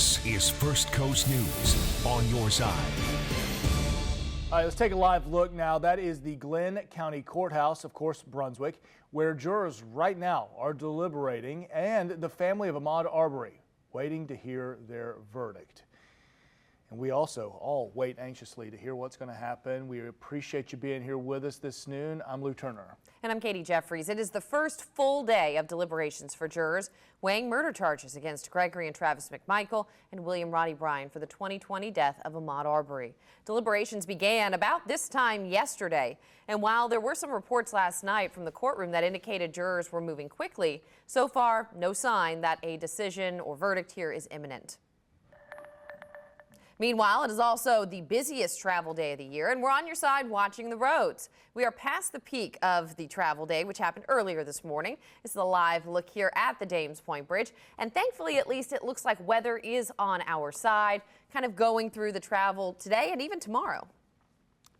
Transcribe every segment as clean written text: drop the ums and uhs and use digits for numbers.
This is First Coast News on your side. All right, let's take a live look now. That is the Glenn County Courthouse, of course, Brunswick, where jurors right now are deliberating, and the family of Ahmaud Arbery waiting to hear their verdict. And we also all wait anxiously to hear what's going to happen. We appreciate you being here with us this noon. I'm Lou Turner. And I'm Katie Jeffries. It is the first full day of deliberations for jurors weighing murder charges against Gregory and Travis McMichael and William Roddy Bryan for the 2020 death of Ahmaud Arbery. Deliberations began about this time yesterday. And while there were some reports last night from the courtroom that indicated jurors were moving quickly, so far no sign that a decision or verdict here is imminent. Meanwhile, it is also the busiest travel day of the year, and we're on your side watching the roads. We are past the peak of the travel day, which happened earlier this morning. This is a live look here at the Dames Point Bridge, and thankfully, at least it looks like weather is on our side, kind of going through the travel today and even tomorrow.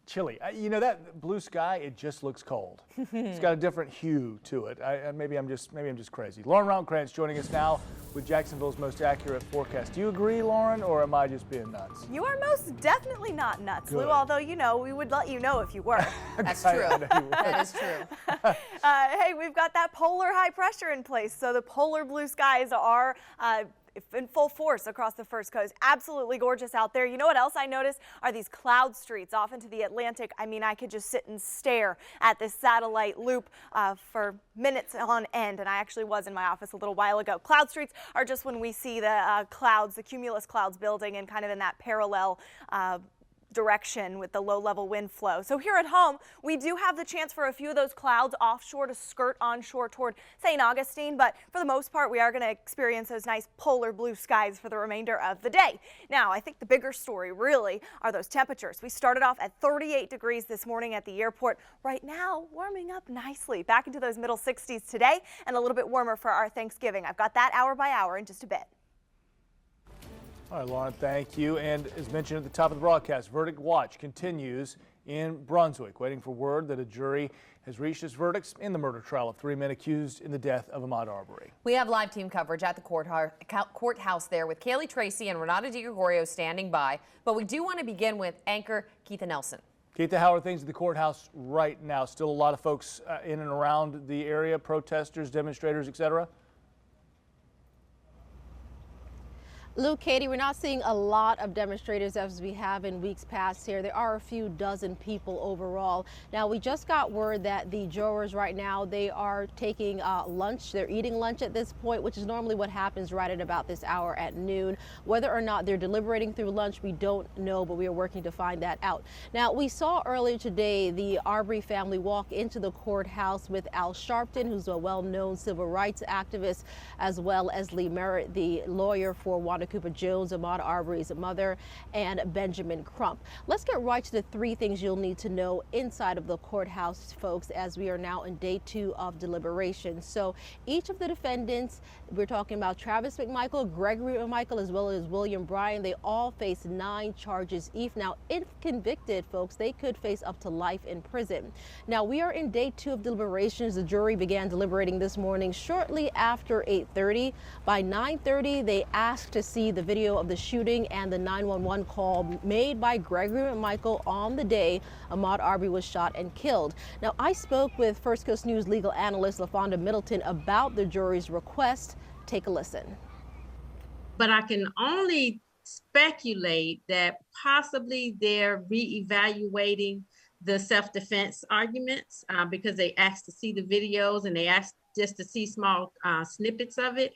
Chilly. You know, that blue sky, it just looks cold. It's got a different hue to it. Maybe I'm just crazy. Lauren Roundkrantz joining us now with Jacksonville's most accurate forecast. Do you agree, Lauren, or am I just being nuts? You are most definitely not nuts, Good. Lou, although, you know, we would let you know if you were. That's true. That is true. Hey, we've got that polar high pressure in place, so the polar blue skies are in full force across the First Coast. Absolutely gorgeous out there. You know what else I noticed are these cloud streets off into the Atlantic. I mean, I could just sit and stare at this satellite loop for minutes on end, and I actually was in my office a little while ago. Cloud streets are just when we see the clouds, the cumulus clouds building and kind of in that parallel direction with the low-level wind flow. So here at home, we do have the chance for a few of those clouds offshore to skirt onshore toward St. Augustine, but for the most part, we are going to experience those nice polar blue skies for the remainder of the day. Now, I think the bigger story really are those temperatures. We started off at 38 degrees this morning at the airport. Right now, warming up nicely, back into those middle 60s today and a little bit warmer for our Thanksgiving. I've got that hour by hour in just a bit. All right, Lauren, thank you. And as mentioned at the top of the broadcast, verdict watch continues in Brunswick, waiting for word that a jury has reached its verdicts in the murder trial of 3 men accused in the death of Ahmaud Arbery. We have live team coverage at the courthouse there with Kaylee Tracy and Renata DiGregorio standing by. But we do want to begin with anchor Keitha Nelson. Keitha, how are things at the courthouse right now? Still a lot of folks in and around the area, protesters, demonstrators, etc.? Luke, Katie, we're not seeing a lot of demonstrators as we have in weeks past here. There are a few dozen people overall. Now, we just got word that the jurors right now, they are taking lunch. They're eating lunch at this point, which is normally what happens right at about this hour at noon. Whether or not they're deliberating through lunch, we don't know, but we are working to find that out. Now, we saw earlier today the Arbery family walk into the courthouse with Al Sharpton, who's a well-known civil rights activist, as well as Lee Merritt, the lawyer for Wanda Cooper Jones, Ahmaud Arbery's mother, and Benjamin Crump. Let's get right to the three things you'll need to know inside of the courthouse, folks, as we are now in day 2 of deliberation. So each of the defendants, we're talking about Travis McMichael, Gregory McMichael, as well as William Bryan, they all face 9 charges each. Now, if convicted, folks, they could face up to life in prison. Now, we are in day 2 of deliberations. The jury began deliberating this morning shortly after 8:30. By 9:30, they asked to see the video of the shooting and the 911 call made by Gregory McMichael on the day Ahmaud Arbery was shot and killed. Now, I spoke with First Coast News legal analyst LaFonda Middleton about the jury's request. Take a listen. But I can only speculate that possibly they're reevaluating the self-defense arguments because they asked to see the videos and they asked just to see small snippets of it.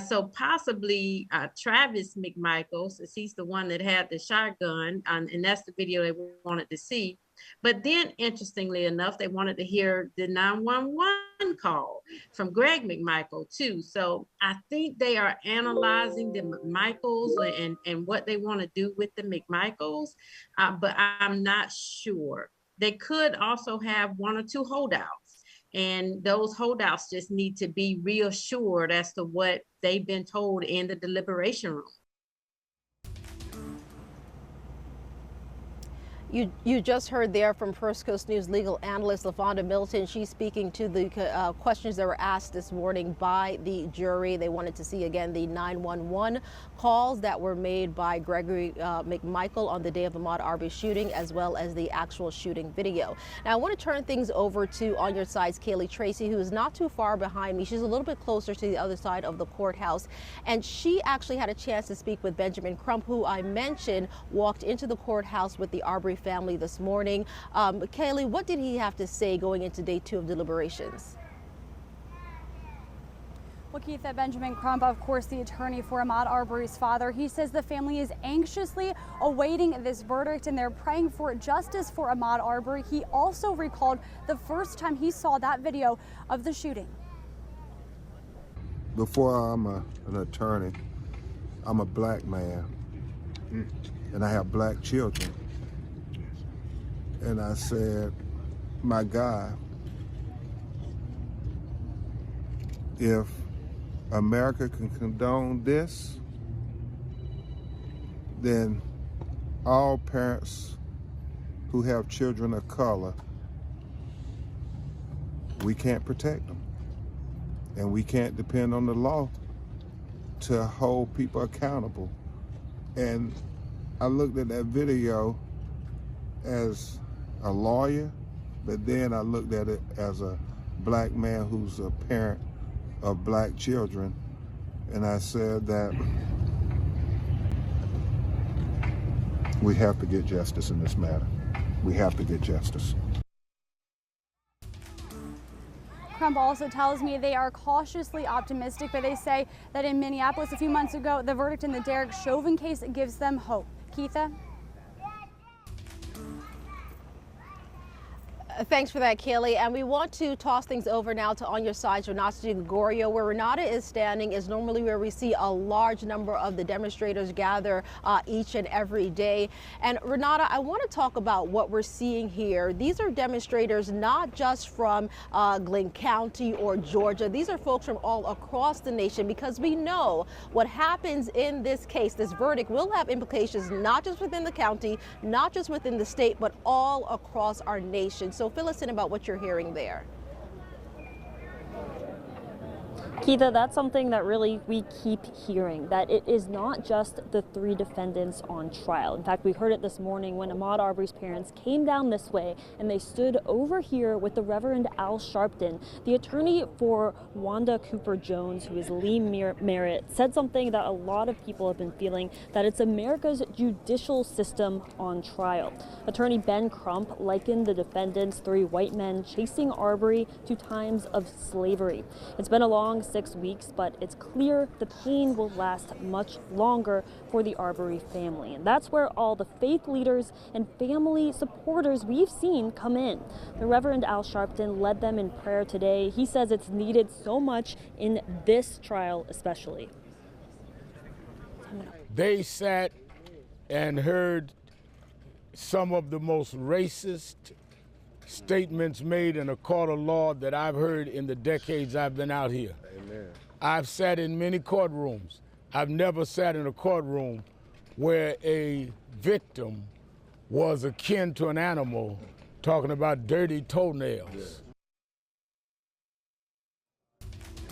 So possibly Travis McMichael, since he's the one that had the shotgun, and that's the video they wanted to see. But then, interestingly enough, they wanted to hear the 911 call from Greg McMichael, too. So I think they are analyzing the McMichaels and what they want to do with the McMichaels, but I'm not sure. They could also have 1 or 2 holdouts. And those holdouts just need to be reassured as to what they've been told in the deliberation room. You just heard there from First Coast News legal analyst LaFonda Milton. She's speaking to the questions that were asked this morning by the jury. They wanted to see again the 911 calls that were made by Gregory McMichael on the day of Ahmaud Arbery's shooting, as well as the actual shooting video. Now I want to turn things over to On Your Side's Kaylee Tracy, who is not too far behind me. She's a little bit closer to the other side of the courthouse, and she actually had a chance to speak with Benjamin Crump, who I mentioned walked into the courthouse with the Arbery family this morning. Kaylee, what did he have to say going into day 2 of deliberations? Well, Keith, Benjamin Crump, of course, the attorney for Ahmaud Arbery's father, he says the family is anxiously awaiting this verdict and they're praying for justice for Ahmaud Arbery. He also recalled the first time he saw that video of the shooting. Before I'm an attorney, I'm a black man, and I have black children. And I said, my God, if America can condone this, then all parents who have children of color, we can't protect them. And we can't depend on the law to hold people accountable. And I looked at that video as a lawyer, but then I looked at it as a black man who's a parent of black children, and I said that we have to get justice in this matter. We have to get justice. Crump also tells me they are cautiously optimistic, but they say that in Minneapolis a few months ago, the verdict in the Derek Chauvin case gives them hope. Keitha? Thanks for that, Kaylee. And we want to toss things over now to On Your Side's Renata Gregorio. Where Renata is standing is normally where we see a large number of the demonstrators gather each and every day. And Renata, I want to talk about what we're seeing here. These are demonstrators not just from Glenn County or Georgia. These are folks from all across the nation, because we know what happens in this case, this verdict, will have implications not just within the county, not just within the state, but all across our nation. So fill us in about what you're hearing there. Keitha, that's something that really we keep hearing, that it is not just the 3 defendants on trial. In fact, we heard it this morning when Ahmaud Arbery's parents came down this way and they stood over here with the Reverend Al Sharpton. The attorney for Wanda Cooper Jones, who is Lee Merritt, said something that a lot of people have been feeling, that it's America's judicial system on trial. Attorney Ben Crump likened the defendants, 3 white men chasing Arbery, to times of slavery. It's been a long 6 weeks, but it's clear the pain will last much longer for the Arbery family. And that's where all the faith leaders and family supporters we've seen come in. The Reverend Al Sharpton led them in prayer today. He says it's needed so much in this trial especially. They sat and heard some of the most racist statements made in a court of law that I've heard in the decades I've been out here. Amen. I've sat in many courtrooms. I've never sat in a courtroom where a victim was akin to an animal, talking about dirty toenails. Yeah.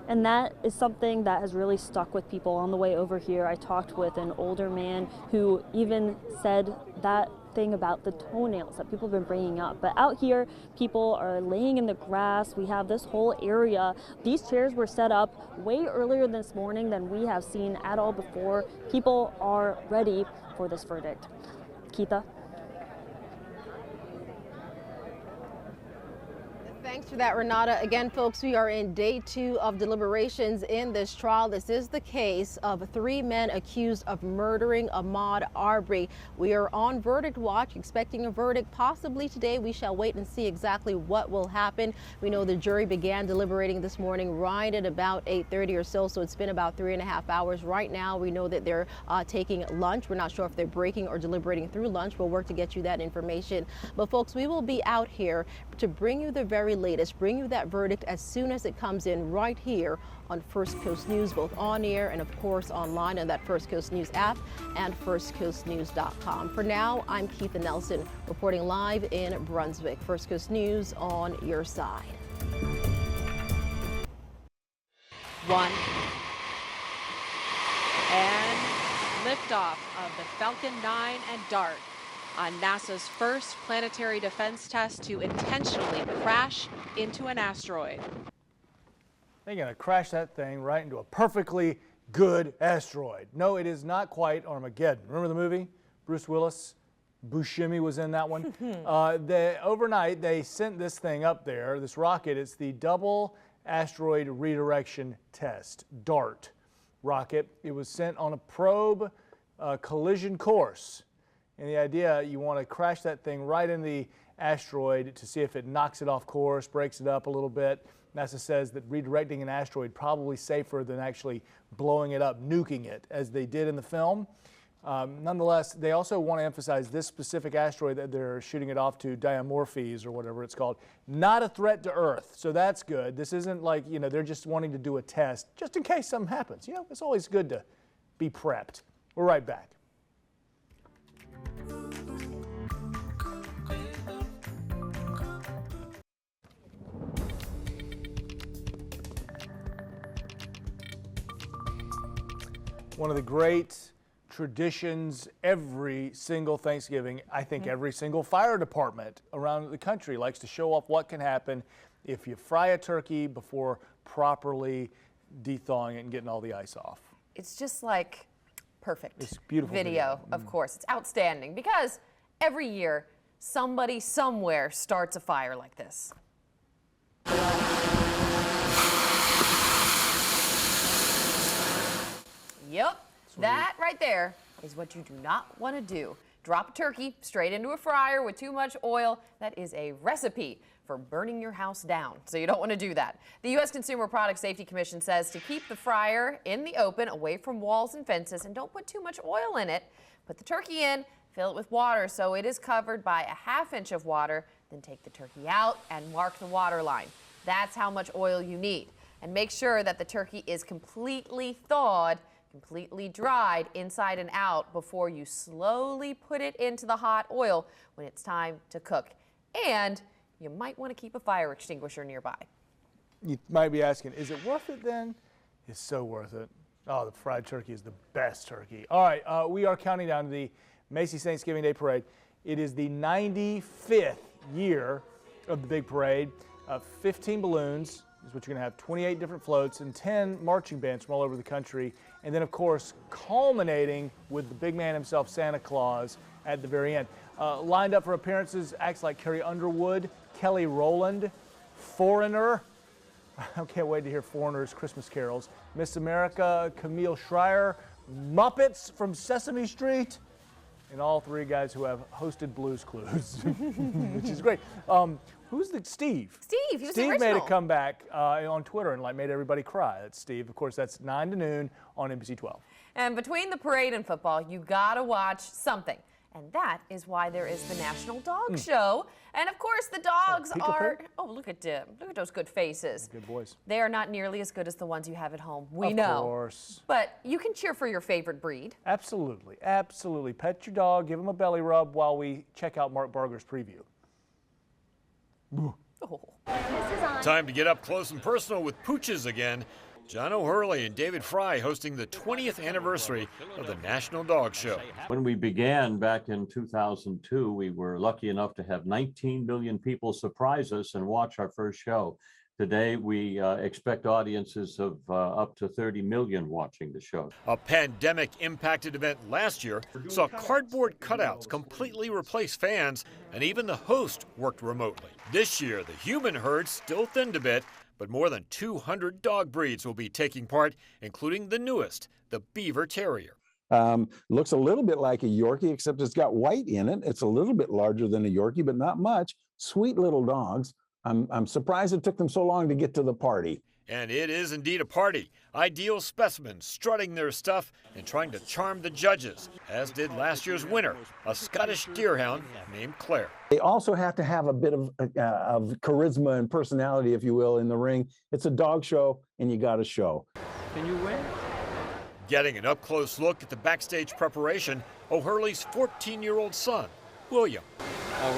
And that is something that has really stuck with people. On the way over here, I talked with an older man who even said that thing about the toenails that people have been bringing up. But out here, people are laying in the grass. We have this whole area. These chairs were set up way earlier this morning than we have seen at all before. People are ready for this verdict. Keitha? Thanks for that, Renata. Again, folks, we are in day 2 of deliberations in this trial. This is the case of 3 men accused of murdering Ahmaud Arbery. We are on verdict watch, expecting a verdict possibly today. We shall wait and see exactly what will happen. We know the jury began deliberating this morning right at about 8:30 or so it's been about 3.5 hours. Right now, we know that they're taking lunch. We're not sure if they're breaking or deliberating through lunch. We'll work to get you that information. But folks, we will be out here to bring you the very latest, bring you that verdict as soon as it comes in right here on First Coast News, both on air and of course online on that First Coast News app and firstcoastnews.com. For now, I'm Keitha Nelson reporting live in Brunswick. First Coast News on your side. 1 and liftoff of the Falcon 9 and DART on NASA's first planetary defense test to intentionally crash into an asteroid. They're going to crash that thing right into a perfectly good asteroid. No, it is not quite Armageddon. Remember the movie? Bruce Willis, Buscemi was in that one. Overnight, they sent this thing up there, this rocket. It's the Double Asteroid Redirection Test, DART rocket. It was sent on a probe collision course. And the idea, you want to crash that thing right in the asteroid to see if it knocks it off course, breaks it up a little bit. NASA says that redirecting an asteroid probably safer than actually blowing it up, nuking it, as they did in the film. Nonetheless, they also want to emphasize this specific asteroid that they're shooting it off to, Dimorphes or whatever it's called, not a threat to Earth. So that's good. This isn't like, they're just wanting to do a test just in case something happens. It's always good to be prepped. We're right back. One of the great traditions every single Thanksgiving, I think every single fire department around the country likes to show off what can happen if you fry a turkey before properly thawing it and getting all the ice off. It's just like perfect. It's beautiful video. Of course. It's outstanding because every year somebody somewhere starts a fire like this. Yep, that right there is what you do not want to do. Drop a turkey straight into a fryer with too much oil. That is a recipe for burning your house down, so you don't want to do that. The U.S. Consumer Product Safety Commission says to keep the fryer in the open, away from walls and fences, and don't put too much oil in it. Put the turkey in, fill it with water so it is covered by a ½ inch of water, then take the turkey out and mark the water line. That's how much oil you need. And make sure that the turkey is completely thawed, completely dried inside and out before you slowly put it into the hot oil when it's time to cook. And you might want to keep a fire extinguisher nearby. You might be asking, is it worth it then? It's so worth it. Oh, the fried turkey is the best turkey. All right, we are counting down to the Macy's Thanksgiving Day Parade. It is the 95th year of the big parade. 15 balloons is what you're going to have, 28 different floats, and 10 marching bands from all over the country. And then, of course, culminating with the big man himself, Santa Claus, at the very end. Lined up for appearances, acts like Carrie Underwood, Kelly Rowland, Foreigner. I can't wait to hear Foreigner's Christmas carols. Miss America, Camille Schreier, Muppets from Sesame Street, and all three guys who have hosted Blue's Clues, which is great. Who's the Steve? Steve, he was Steve original. made a comeback on Twitter and made everybody cry. That's Steve. Of course, that's 9 to noon on NBC 12. And between the parade and football, you gotta watch something. And that is why there is the National Dog Show. And of course, the dogs are, oh, look at them. Look at those good faces. Good boys. They are not nearly as good as the ones you have at home. We know. Of course. But you can cheer for your favorite breed. Absolutely. Absolutely. Pet your dog, give him a belly rub while we check out Mark Barger's preview. Oh. Time to get up close and personal with pooches again. John O'Hurley and David Fry hosting the 20th anniversary of the National Dog Show. When we began back in 2002, we were lucky enough to have 19 million people surprise us and watch our first show. Today, we expect audiences of up to 30 million watching the show. A pandemic-impacted event last year saw cardboard cutouts completely replace fans, and even the host worked remotely. This year, the human herd still thinned a bit, but more than 200 dog breeds will be taking part, including the newest, the Beaver Terrier. Looks a little bit like a Yorkie, except it's got white in it. It's a little bit larger than a Yorkie, but not much. Sweet little dogs. I'm surprised it took them so long to get to the party. And it is indeed a party. Ideal specimens strutting their stuff and trying to charm the judges, as did last year's winner, a Scottish deerhound named Claire. They also have to have a bit of charisma and personality, if you will, in the ring. It's a dog show, and you got to show. Can you win? Getting an up-close look at the backstage preparation, O'Hurley's 14-year-old son, William.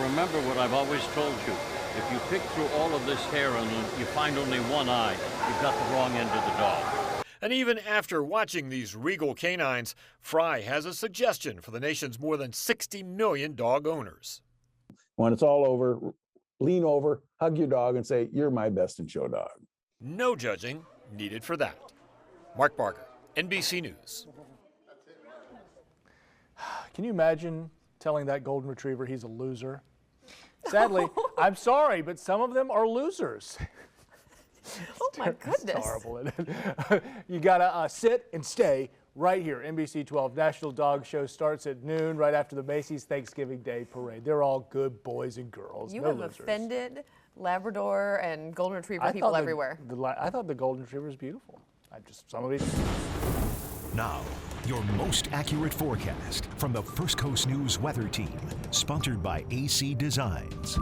Remember what I've always told you. If you pick through all of this hair and you find only one eye, you've got the wrong end of the dog. And even after watching these regal canines, Fry has a suggestion for the nation's more than 60 million dog owners. When it's all over, lean over, hug your dog, and say, "You're my best in show dog." No judging needed for that. Mark Barker, NBC News. Can you imagine telling that golden retriever he's a loser? Sadly, I'm sorry, but some of them are losers. Oh my goodness. It's horrible, isn't it? You gotta sit and stay right here. NBC 12 National Dog Show starts at noon right after the Macy's Thanksgiving Day Parade. They're all good boys and girls. You no have losers. offended Labrador and Golden Retriever people everywhere. I thought the Golden Retriever was beautiful. Some of these. Now, your most accurate forecast from the First Coast News Weather Team, sponsored by AC Designs.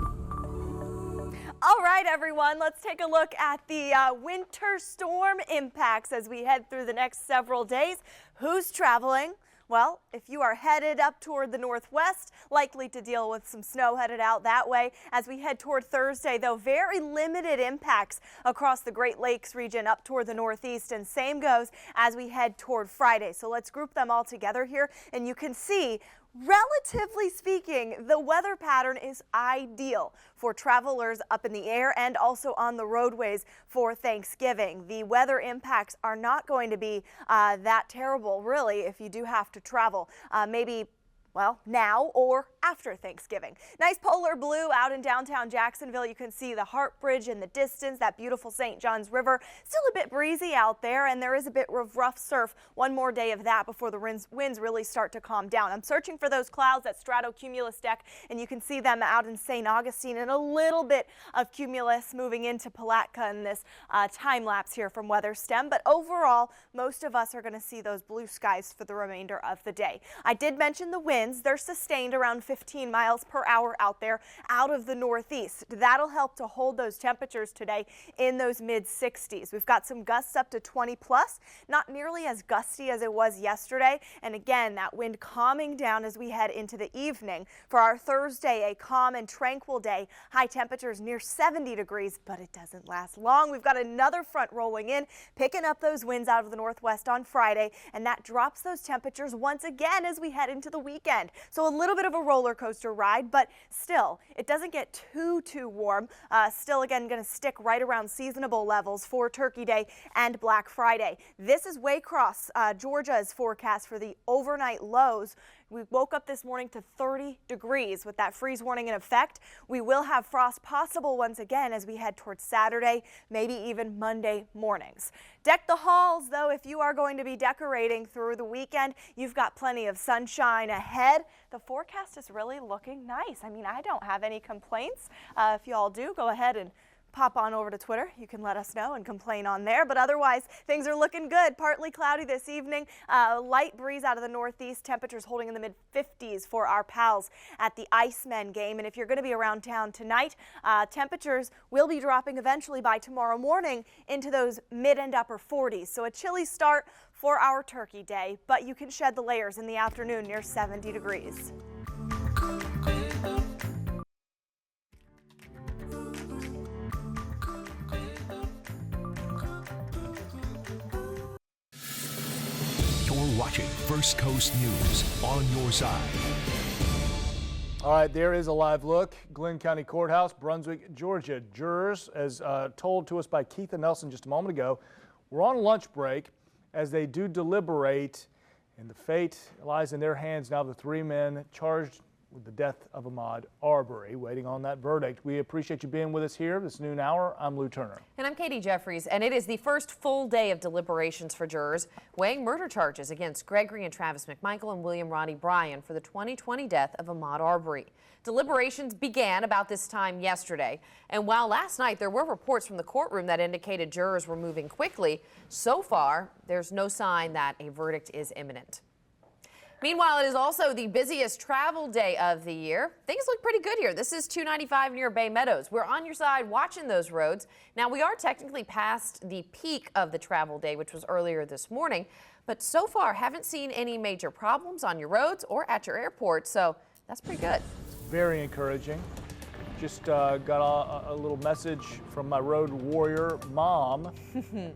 All right, everyone, let's take a look at the winter storm impacts as we head through the next several days. Who's traveling? Well, if you are headed up toward the northwest, likely to deal with some snow headed out that way. As we head toward Thursday, though, very limited impacts across the Great Lakes region up toward the northeast, and same goes as we head toward Friday. So let's group them all together here, and you can see, relatively speaking, the weather pattern is ideal for travelers up in the air and also on the roadways for Thanksgiving. The weather impacts are not going to be that terrible, really, if you do have to travel. Maybe, well, now or after Thanksgiving. Nice polar blue out in downtown Jacksonville. You can see the Hart Bridge in the distance, that beautiful St. Johns River. Still a bit breezy out there, and there is a bit of rough surf. One more day of that before the winds really start to calm down. I'm searching for those clouds, that stratocumulus deck, and you can see them out in St. Augustine, and a little bit of cumulus moving into Palatka in this time lapse here from WeatherStem. But overall, most of us are going to see those blue skies for the remainder of the day. I did mention the winds. They're sustained around 15 miles per hour out there out of the northeast. That'll help to hold those temperatures today in those mid 60s. We've got some gusts up to 20 plus, not nearly as gusty as it was yesterday. And again, that wind calming down as we head into the evening. For our Thursday, a calm and tranquil day. High temperatures near 70 degrees, but it doesn't last long. We've got another front rolling in, picking up those winds out of the northwest on Friday, and that drops those temperatures once again as we head into the weekend. So a little bit of a roller coaster ride, but still, it doesn't get too warm. Still, again, going to stick right around seasonable levels for Turkey Day and Black Friday. This is Waycross, Georgia's forecast for the overnight lows. We woke up this morning to 30 degrees with that freeze warning in effect. We will have frost possible once again as we head towards Saturday, maybe even Monday mornings. Deck the halls, though, if you are going to be decorating through the weekend. You've got plenty of sunshine ahead. The forecast is really looking nice. I mean, I don't have any complaints. If you all do, go ahead and pop on over to Twitter. You can let us know and complain on there. But otherwise, things are looking good. Partly cloudy this evening. Light breeze out of the northeast. Temperatures holding in the mid-50s for our pals at the Icemen game. And if you're going to be around town tonight, temperatures will be dropping eventually by tomorrow morning into those mid and upper 40s. So a chilly start for our Turkey Day, but you can shed the layers in the afternoon near 70 degrees. Watching First Coast News on your side. All right, there is a live look. Glenn County Courthouse, Brunswick, Georgia. Jurors, as told to us by Keitha Nelson just a moment ago, were on lunch break as they do deliberate, and the fate lies in their hands now. The three men charged with the death of Ahmaud Arbery, waiting on that verdict. We appreciate you being with us here this noon hour. I'm Lou Turner. And I'm Katie Jeffries, and it is the first full day of deliberations for jurors weighing murder charges against Gregory and Travis McMichael and William Roddy Bryan for the 2020 death of Ahmaud Arbery. Deliberations began about this time yesterday, and while last night there were reports from the courtroom that indicated jurors were moving quickly, so far there's no sign that a verdict is imminent. Meanwhile, it is also the busiest travel day of the year. Things look pretty good here. This is 295 near Bay Meadows. We're on your side watching those roads. Now, we are technically past the peak of the travel day, which was earlier this morning, but so far haven't seen any major problems on your roads or at your airport, so that's pretty good. Very encouraging. Just got a little message from my road warrior mom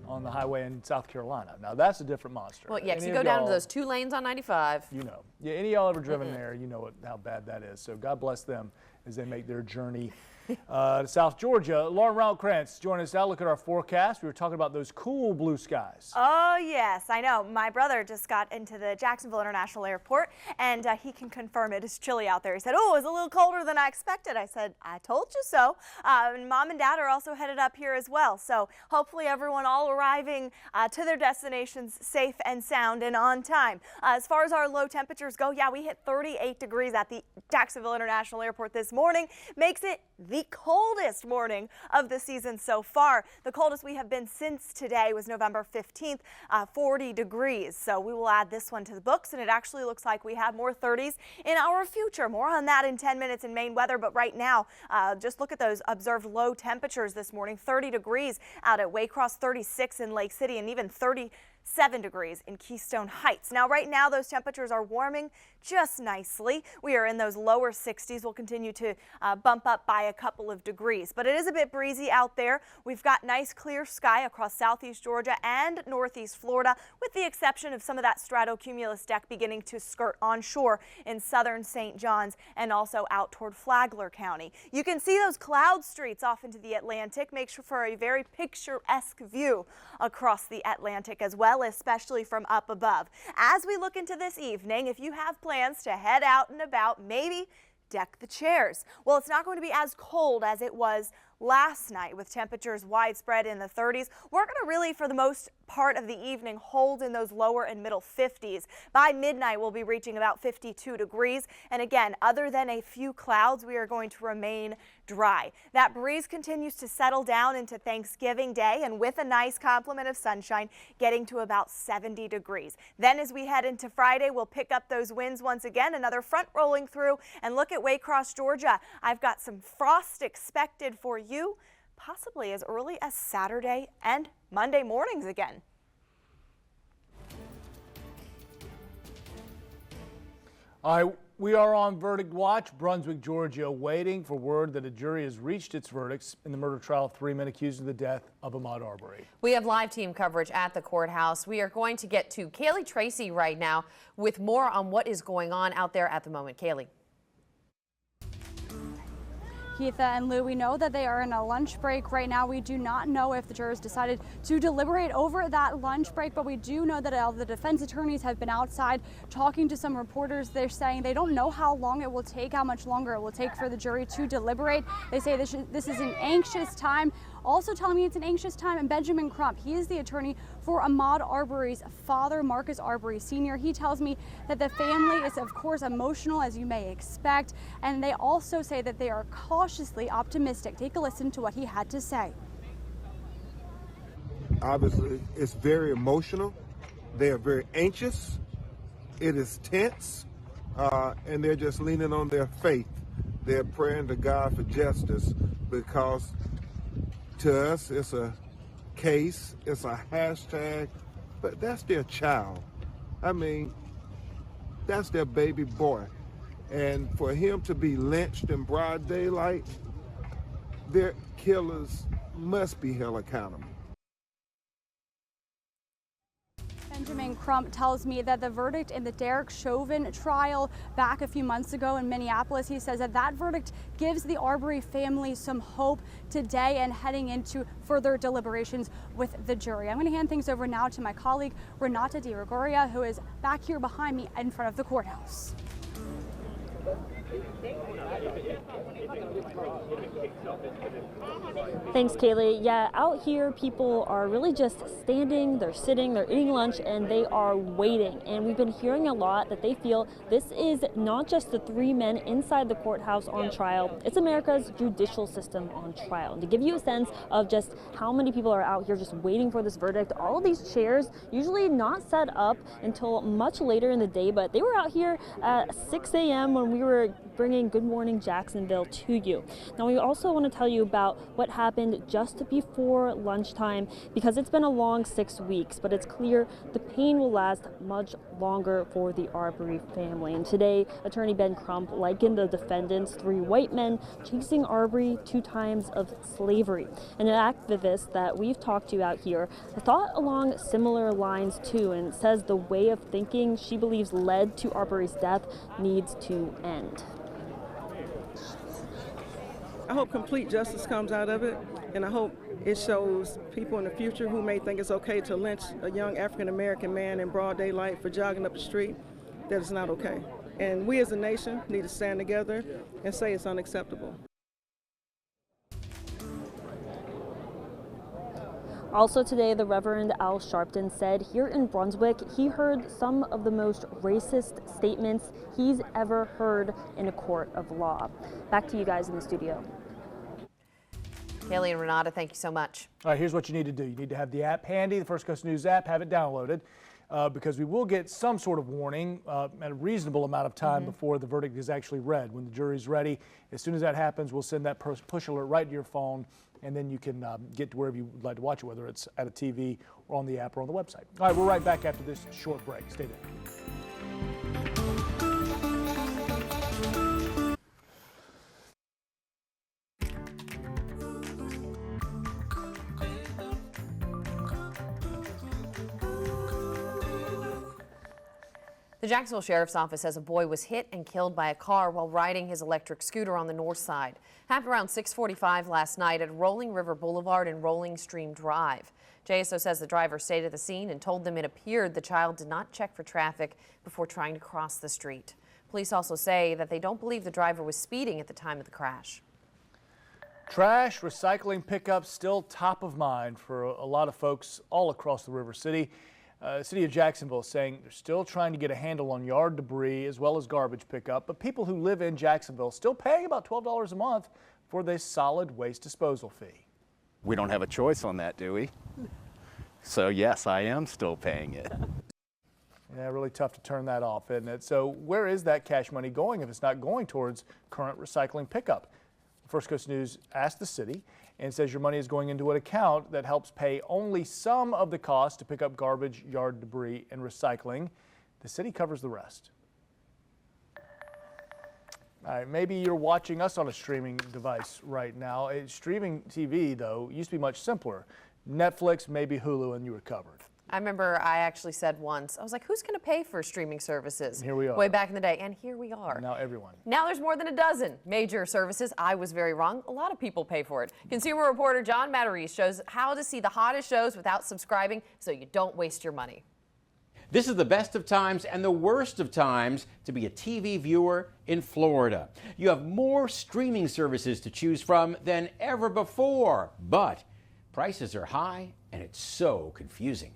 on the highway in South Carolina. Now that's a different monster. Well, yeah, 'cause you go down to those 2 lanes on 95. You know, yeah, any of y'all ever driven there, you know how bad that is. So God bless them as they make their journey to South Georgia. Lauren Routkrantz joining us now. Look at our forecast. We were talking about those cool blue skies. Oh, yes, I know. My brother just got into the Jacksonville International Airport, and he can confirm it is chilly out there. He said, oh, it was a little colder than I expected. I said, I told you so. And Mom and Dad are also headed up here as well. So hopefully everyone all arriving to their destinations safe and sound and on time. As far as our low temperatures go, yeah, we hit 38 degrees at the Jacksonville International Airport this morning. Makes it the coldest morning of the season so far. The coldest we have been since today was November 15th, 40 degrees. So we will add this one to the books, and it actually looks like we have more 30s in our future. More on that in 10 minutes in Maine weather, but right now, just look at those observed low temperatures this morning. 30 degrees out at Waycross, 36 in Lake City, and even 37 degrees in Keystone Heights. Now, right now, those temperatures are warming just nicely. We are in those lower 60s. We'll continue to bump up by a couple of degrees, but it is a bit breezy out there. We've got nice clear sky across southeast Georgia and northeast Florida, with the exception of some of that stratocumulus deck beginning to skirt onshore in southern St. John's and also out toward Flagler County. You can see those cloud streets off into the Atlantic. Make sure for a very picturesque view across the Atlantic as well, especially from up above. As we look into this evening, if you have plans to head out and about, maybe deck the chairs. Well, it's not going to be as cold as it was last night with temperatures widespread in the 30s. We're going to really, for the most part of the evening, hold in those lower and middle 50s. By midnight, we'll be reaching about 52 degrees. And again, other than a few clouds, we are going to remain dry. That breeze continues to settle down into Thanksgiving Day, and with a nice complement of sunshine, getting to about 70 degrees. Then as we head into Friday, we'll pick up those winds once again, another front rolling through, and look at Waycross, Georgia. I've got some frost expected for you, possibly as early as Saturday and Monday mornings again. All right, we are on verdict watch, Brunswick, Georgia, waiting for word that a jury has reached its verdicts in the murder trial of 3 men accused of the death of Ahmaud Arbery. We have live team coverage at the courthouse. We are going to get to Kaylee Tracy right now with more on what is going on out there at the moment. Kaylee. Keitha and Lou, we know that they are in a lunch break right now. We do not know if the jurors decided to deliberate over that lunch break, but we do know that all the defense attorneys have been outside talking to some reporters. They're saying they don't know how long it will take, how much longer it will take for the jury to deliberate. They say this is an anxious time. Also telling me it's an anxious time, and Benjamin Crump, he is the attorney for Ahmaud Arbery's father, Marcus Arbery Sr. He tells me that the family is, of course, emotional, as you may expect, and they also say that they are cautiously optimistic. Take a listen to what he had to say. Obviously, it's very emotional. They are very anxious. It is tense, and they're just leaning on their faith. They're praying to God for justice, because to us, it's a case, it's a hashtag, but that's their child. I mean, that's their baby boy. And for him to be lynched in broad daylight, their killers must be held accountable. Benjamin Crump tells me that the verdict in the Derek Chauvin trial back a few months ago in Minneapolis, he says that that verdict gives the Arbery family some hope today and heading into further deliberations with the jury. I'm going to hand things over now to my colleague Renata DiGregorio, who is back here behind me in front of the courthouse. Thanks, Kaylee. Yeah, out here, people are really just standing, they're sitting, they're eating lunch, and they are waiting. And we've been hearing a lot that they feel this is not just the 3 men inside the courthouse on trial, it's America's judicial system on trial. And to give you a sense of just how many people are out here just waiting for this verdict, all of these chairs usually not set up until much later in the day, but they were out here at 6 a.m. when we were bringing Good Morning Jacksonville to you. Now, we also want to tell you about what happened just before lunchtime, because it's been a long 6 weeks, but it's clear the pain will last much longer for the Arbery family. And today, Attorney Ben Crump likened the defendants, 3 white men, chasing Arbery 2 times of slavery. And an activist that we've talked to out here thought along similar lines too, and says the way of thinking she believes led to Arbery's death needs to end. I hope complete justice comes out of it, and I hope it shows people in the future who may think it's okay to lynch a young African-American man in broad daylight for jogging up the street, that it's not okay. And we as a nation need to stand together and say it's unacceptable. Also today, the Reverend Al Sharpton said here in Brunswick, he heard some of the most racist statements he's ever heard in a court of law. Back to you guys in the studio. Kaylee and Renata, thank you so much. All right, here's what you need to do. You need to have the app handy, the First Coast News app, have it downloaded, because we will get some sort of warning at a reasonable amount of time before the verdict is actually read. When the jury's ready, as soon as that happens, we'll send that push alert right to your phone, and then you can get to wherever you'd like to watch it, whether it's at a TV or on the app or on the website. All right, we're right back after this short break. Stay there. The Jacksonville Sheriff's Office says a boy was hit and killed by a car while riding his electric scooter on the north side. Happened around 6:45 last night at Rolling River Boulevard and Rolling Stream Drive. JSO says the driver stayed at the scene and told them it appeared the child did not check for traffic before trying to cross the street. Police also say that they don't believe the driver was speeding at the time of the crash. Trash, recycling pickups still top of mind for a lot of folks all across the River City. City of Jacksonville is saying they're still trying to get a handle on yard debris as well as garbage pickup, but people who live in Jacksonville still paying about $12 a month for this solid waste disposal fee. We don't have a choice on that, do we? So yes, I am still paying it. Yeah, really tough to turn that off, isn't it? So where is that cash money going if it's not going towards current recycling pickup? First Coast News asked the city and says your money is going into an account that helps pay only some of the cost to pick up garbage, yard debris, and recycling. The city covers the rest. All right, maybe you're watching us on a streaming device right now. Streaming TV, though, used to be much simpler. Netflix, maybe Hulu, and you were covered. I remember I actually said once, I was like, who's going to pay for streaming services? And here we are. Way back in the day, and here we are. Now everyone. Now there's more than a dozen major services. I was very wrong. A lot of people pay for it. Consumer reporter John Matarese shows how to see the hottest shows without subscribing so you don't waste your money. This is the best of times and the worst of times to be a TV viewer in Florida. You have more streaming services to choose from than ever before, but prices are high and it's so confusing.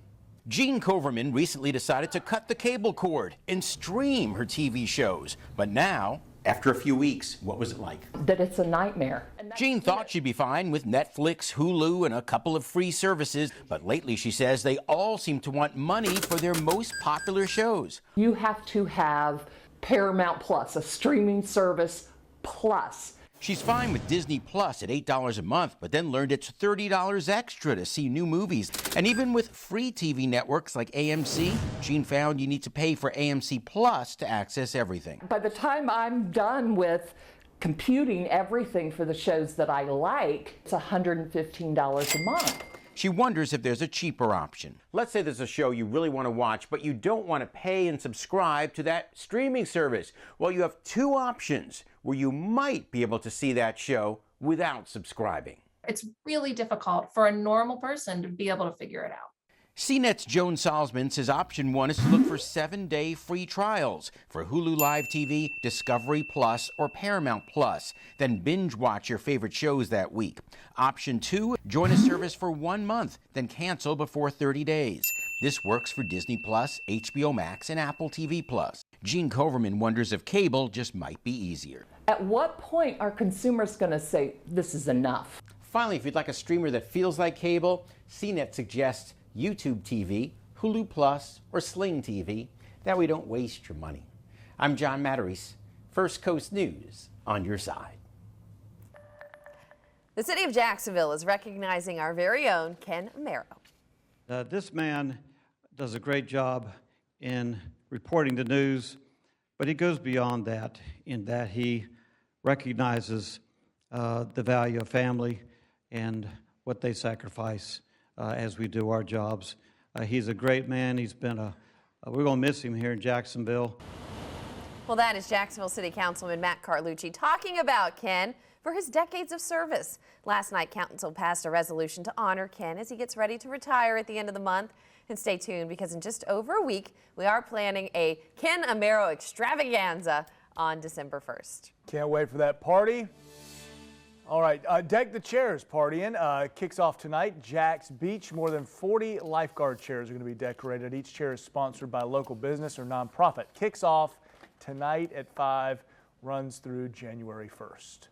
Jean Coverman recently decided to cut the cable cord and stream her TV shows. But now, after a few weeks, what was it like? That it's a nightmare. Jean thought she'd be fine with Netflix, Hulu, and a couple of free services. But lately, she says they all seem to want money for their most popular shows. You have to have Paramount Plus, a streaming service plus. She's fine with Disney Plus at $8 a month, but then learned it's $30 extra to see new movies. And even with free TV networks like AMC, Jean found you need to pay for AMC Plus to access everything. By the time I'm done with computing everything for the shows that I like, it's $115 a month. She wonders if there's a cheaper option. Let's say there's a show you really want to watch, but you don't want to pay and subscribe to that streaming service. Well, you have two options where you might be able to see that show without subscribing. It's really difficult for a normal person to be able to figure it out. CNET's Joan Salzman says option 1 is to look for 7-day free trials for Hulu Live TV, Discovery Plus, or Paramount Plus. Then binge watch your favorite shows that week. Option 2, join a service for 1 month, then cancel before 30 days. This works for Disney Plus, HBO Max, and Apple TV Plus. Gene Coverman wonders if cable just might be easier. At what point are consumers going to say, this is enough? Finally, if you'd like a streamer that feels like cable, CNET suggests YouTube TV, Hulu Plus, or Sling TV. That way you don't waste your money. I'm John Matarese, First Coast News on your side. The city of Jacksonville is recognizing our very own Ken Amaro. This man does a great job in reporting the news, but he goes beyond that in that he recognizes the value of family and what they sacrifice as we do our jobs. He's a great man. He's been we're going to miss him here in Jacksonville. Well, that is Jacksonville City Councilman Matt Carlucci talking about Ken for his decades of service. Last night, Council passed a resolution to honor Ken as he gets ready to retire at the end of the month. And stay tuned, because in just over a week, we are planning a Ken Amaro extravaganza on December 1st. Can't wait for that party. All right, Deck the Chairs partying kicks off tonight. Jack's Beach. More than 40 lifeguard chairs are going to be decorated. Each chair is sponsored by a local business or nonprofit. Kicks off tonight at 5, runs through January 1st.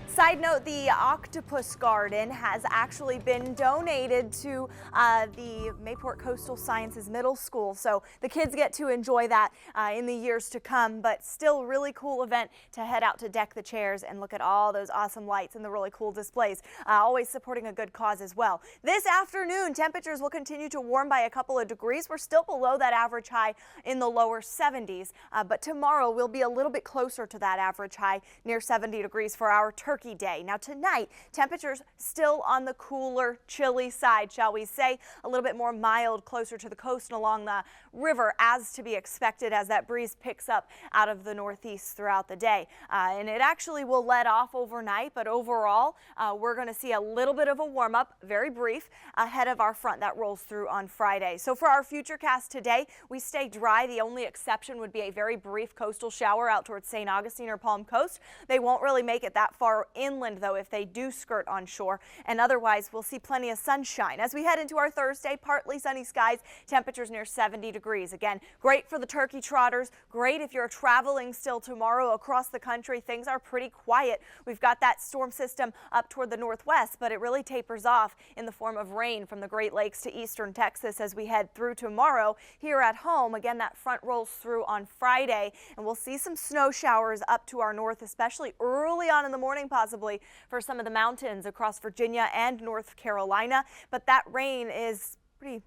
Side note, the Octopus Garden has actually been donated to the Mayport Coastal Sciences Middle School, so the kids get to enjoy that in the years to come, but still really cool event to head out to Deck the Chairs and look at all those awesome lights and the really cool displays, always supporting a good cause as well. This afternoon, temperatures will continue to warm by a couple of degrees. We're still below that average high in the lower 70s, but tomorrow we'll be a little bit closer to that average high, near 70 degrees for our Turkey Day. Now tonight, temperatures still on the cooler, chilly side, shall we say. A little bit more mild closer to the coast and along the river, as to be expected as that breeze picks up out of the northeast throughout the day. And it actually will let off overnight, but overall, we're going to see a little bit of a warm up, very brief, ahead of our front that rolls through on Friday. So for our future cast today, we stay dry. The only exception would be a very brief coastal shower out towards St. Augustine or Palm Coast. They won't really make it that far inland, though, if they do skirt on shore, and otherwise we'll see plenty of sunshine. As we head into our Thursday, partly sunny skies, temperatures near 70 degrees. Again, great for the turkey trotters, great if you're traveling still tomorrow across the country. Things are pretty quiet. We've got that storm system up toward the northwest, but it really tapers off in the form of rain from the Great Lakes to eastern Texas as we head through tomorrow. Here at home, again, that front rolls through on Friday, and we'll see some snow showers up to our north, especially early on in the morning, possibly for some of the mountains across Virginia and North Carolina. But that rain is pretty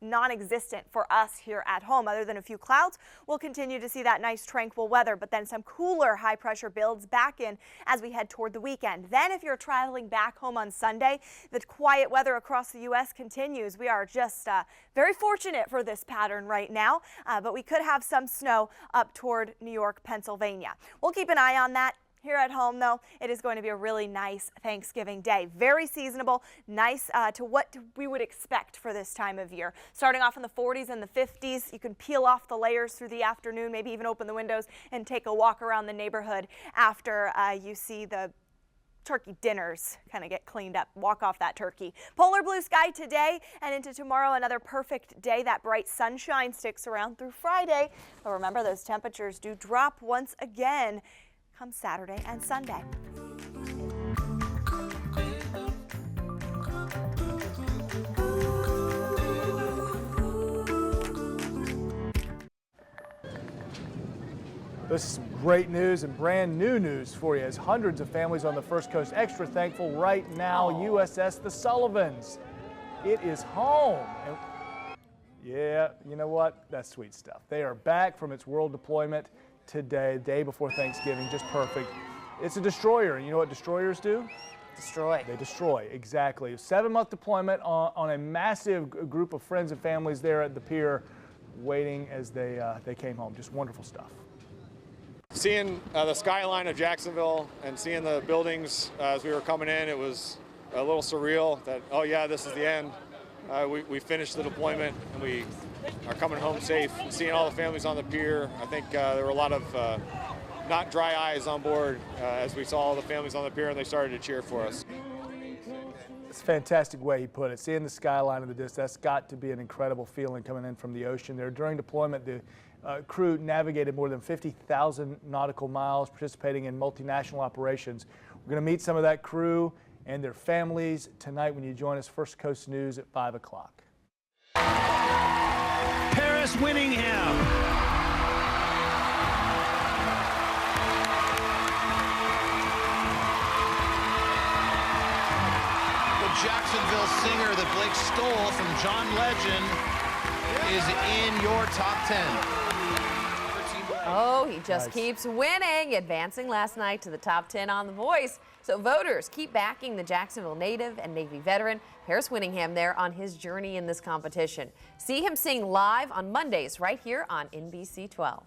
non-existent for us here at home. Other than a few clouds, we'll continue to see that nice tranquil weather, but then some cooler high pressure builds back in as we head toward the weekend. Then if you're traveling back home on Sunday, the quiet weather across the U.S. continues. We are just very fortunate for this pattern right now, but we could have some snow up toward New York, Pennsylvania. We'll keep an eye on that. Here at home, though, it is going to be a really nice Thanksgiving Day. Very seasonable, nice to what we would expect for this time of year. Starting off in the 40s and the 50s, you can peel off the layers through the afternoon, maybe even open the windows and take a walk around the neighborhood after you see the turkey dinners kind of get cleaned up. Walk off that turkey. Polar blue sky today and into tomorrow, another perfect day. That bright sunshine sticks around through Friday. But remember, those temperatures do drop once again come Saturday and Sunday. This is some great news and brand new news for you, as hundreds of families on the First Coast extra thankful right now. USS the Sullivans, it is home. And yeah, you know what? That's sweet stuff. They are back from its world deployment today, day before Thanksgiving, just perfect. It's a destroyer, and you know what destroyers do? Destroy. They destroy, exactly. 7-month deployment on a massive group of friends and families there at the pier, waiting as they came home. Just wonderful stuff. Seeing the skyline of Jacksonville and seeing the buildings as we were coming in, it was a little surreal that, oh yeah, this is the end. We finished the deployment and we are coming home safe. And seeing all the families on the pier, I think there were a lot of not dry eyes on board as we saw all the families on the pier and they started to cheer for us. It's a fantastic way he put it. Seeing the skyline of the distance, that's got to be an incredible feeling coming in from the ocean there. During deployment, the crew navigated more than 50,000 nautical miles, participating in multinational operations. We're going to meet some of that crew and their families tonight when you join us. First Coast News at 5 o'clock. Paris Winningham. Jacksonville singer that Blake stole from John Legend is in your top 10. Oh, he just keeps winning, advancing last night to the top 10 on The Voice. So voters keep backing the Jacksonville native and Navy veteran Paris Winningham there on his journey in this competition. See him sing live on Mondays right here on NBC 12.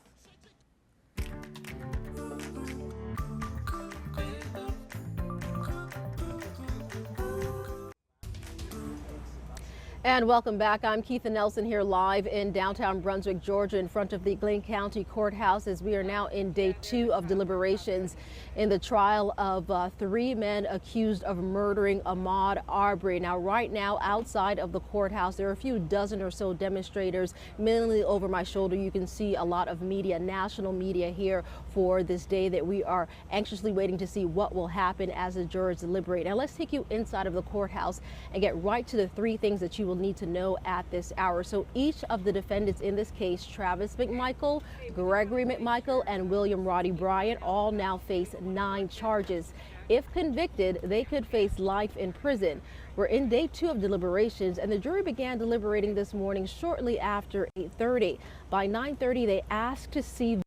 And welcome back. I'm Keitha Nelson here live in downtown Brunswick, Georgia, in front of the Glynn County Courthouse as we are now in day 2 of deliberations in the trial of 3 men accused of murdering Ahmaud Arbery. Now, right now, outside of the courthouse, there are a few dozen or so demonstrators. Mainly over my shoulder, you can see a lot of media, national media here for this day that we are anxiously waiting to see what will happen as the jurors deliberate. Now, let's take you inside of the courthouse and get right to the 3 things that you will need to know at this hour. So each of the defendants in this case, Travis McMichael, Gregory McMichael, and William Roddy Bryant, all now face 9 charges. If convicted, they could face life in prison. We're in day 2 of deliberations, and the jury began deliberating this morning shortly after 8:30. By 9:30, they asked to see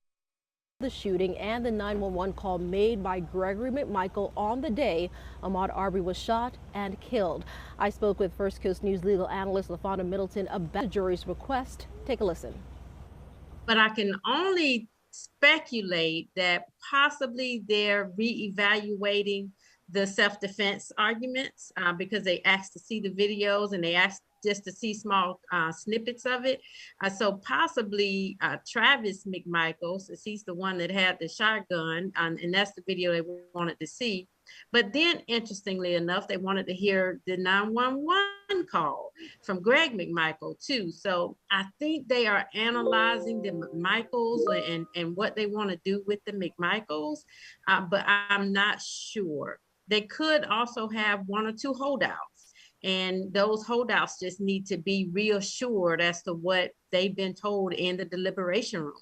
the shooting and the 911 call made by Gregory McMichael on the day Ahmaud Arbery was shot and killed. I spoke with First Coast News legal analyst LaFonda Middleton about the jury's request. Take a listen. But I can only speculate that possibly they're reevaluating the self-defense arguments because they asked to see the videos and they asked just to see small snippets of it. So possibly Travis McMichael, since he's the one that had the shotgun, and that's the video they wanted to see. But then, interestingly enough, they wanted to hear the 911 call from Greg McMichael, too. So I think they are analyzing the McMichaels and what they want to do with the McMichaels, but I'm not sure. They could also have 1 or 2 holdouts. And those holdouts just need to be reassured as to what they've been told in the deliberation room.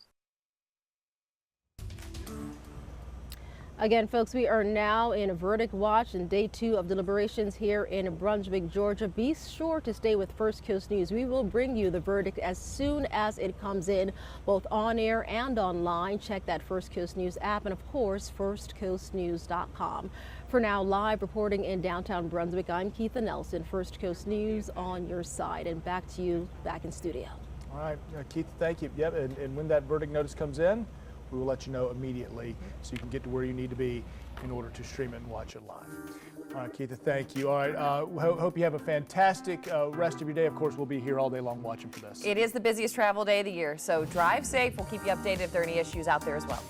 Again, folks, we are now in a verdict watch in day 2 of deliberations here in Brunswick, Georgia. Be sure to stay with First Coast News. We will bring you the verdict as soon as it comes in, both on air and online. Check that First Coast News app and, of course, firstcoastnews.com. For now, live reporting in downtown Brunswick, I'm Keitha Nelson, First Coast News on your side. And back to you, back in studio. All right, Keith, thank you. Yep, and when that verdict notice comes in, we will let you know immediately so you can get to where you need to be in order to stream it and watch it live. All right, Keitha, thank you. All right, hope you have a fantastic rest of your day. Of course, we'll be here all day long watching for this. It is the busiest travel day of the year, so drive safe. We'll keep you updated if there are any issues out there as well.